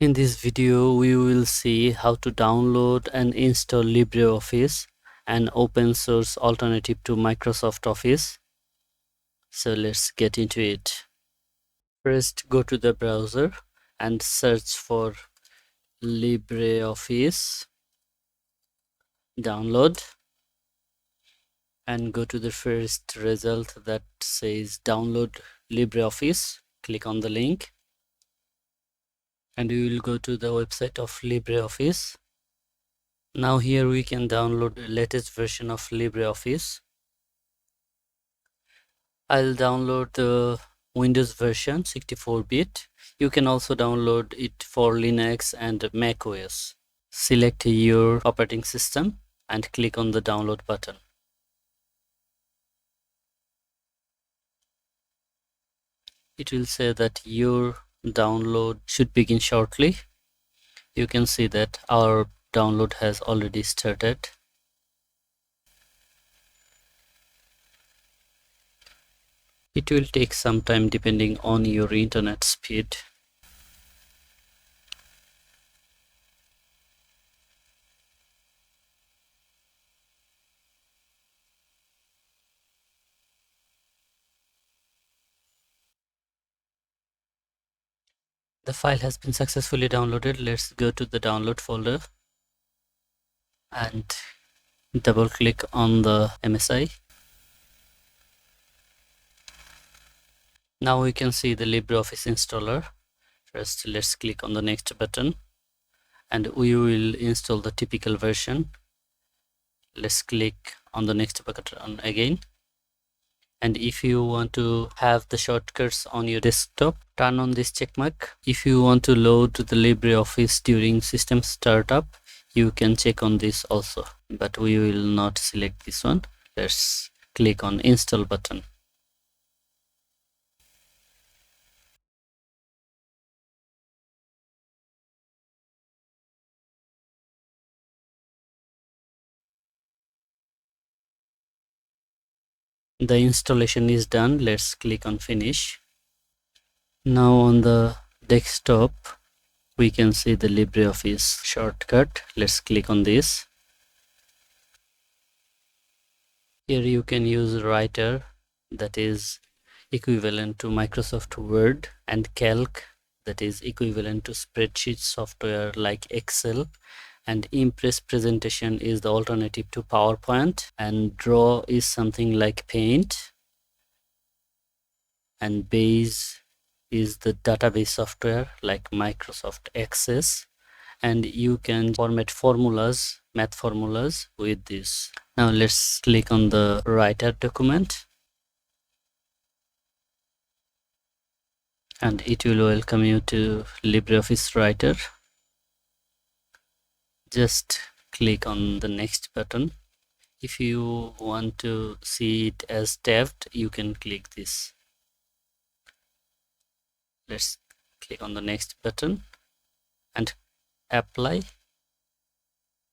In this video, we will see how to download and install LibreOffice, an open source alternative to Microsoft Office. So let's get into it. First, go to the browser and search for LibreOffice, download, and go to the first result that says download LibreOffice. Click on the link and we will go to the website of LibreOffice. Now here we can download the latest version of LibreOffice. I'll download the Windows version 64-bit. You can also download it for Linux and Mac OS. Select your operating system and click on the download button. It will say that your download should begin shortly. You can see that our download has already started. It will take some time depending on your internet speed. The file has been successfully downloaded. Let's go to the download folder and double click on the MSI. Now we can see the LibreOffice installer. First, let's click on the next button and we will install the typical version. Let's click on the next button again. And if you want to have the shortcuts on your desktop, turn on this checkmark. If you want to load the LibreOffice during system startup, you can check on this also, but we will not select this one. Let's click on install button. The installation is done. Let's click on finish. Now on the desktop, we can see the LibreOffice shortcut. Let's click on this. Here you can use Writer, that is equivalent to Microsoft Word, and Calc, that is equivalent to spreadsheet software like Excel, and Impress presentation is the alternative to PowerPoint, and Draw is something like Paint, and Base is the database software like Microsoft Access, and you can format formulas, math formulas with this. Now let's click on the Writer document and it will welcome you to LibreOffice Writer. Just click on the next button. If you want to see it as tabbed, you can click this. Let's click on the next button and apply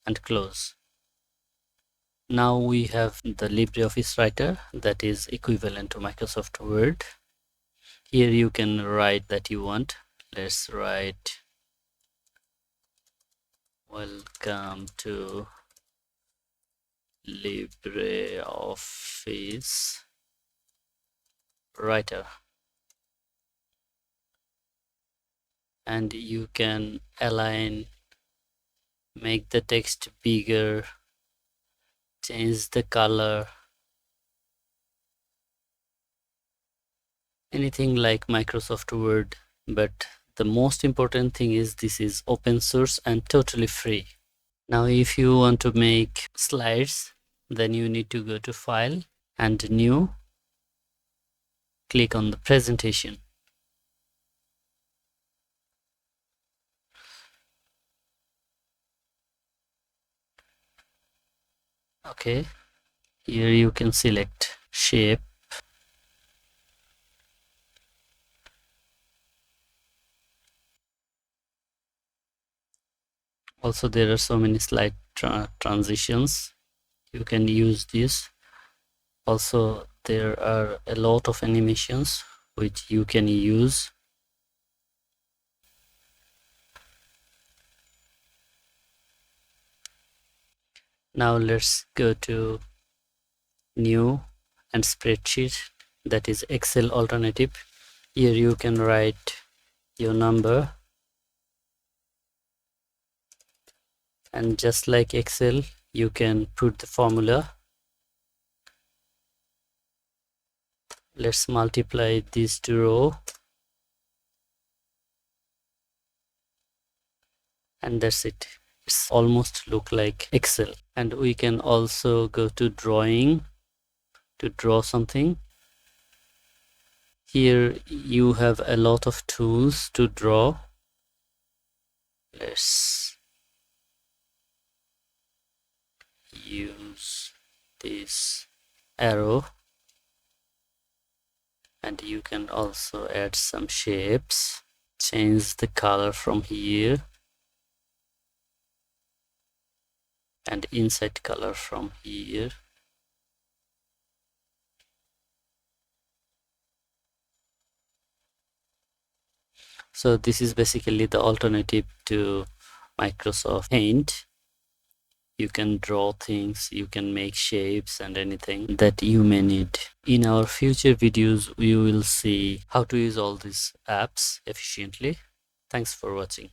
and close. Now we have the LibreOffice Writer that is equivalent to Microsoft Word. Here you can write that you want. Let's write welcome to LibreOffice Writer, and you can align, make the text bigger, change the color, anything like Microsoft Word. But the most important thing is this is open source and totally free. Now if you want to make slides, then you need to go to File and New, click on the presentation. Okay, here you can select shape. Also there are so many slide transitions, you can use this. Also there are a lot of animations which you can use. Now let's go to new and spreadsheet, that is Excel alternative. Here you can write your number, and just like Excel you can put the formula. Let's multiply these two rows, and that's it. It's almost look like Excel. And we can also go to drawing to draw something. Here you have a lot of tools to draw. Let's use this arrow, and you can also add some shapes. Change the color from here, and inside color from here. So this is basically the alternative to Microsoft Paint. You can draw things, you can make shapes and anything that you may need. In our future videos, we will see how to use all these apps efficiently. Thanks for watching.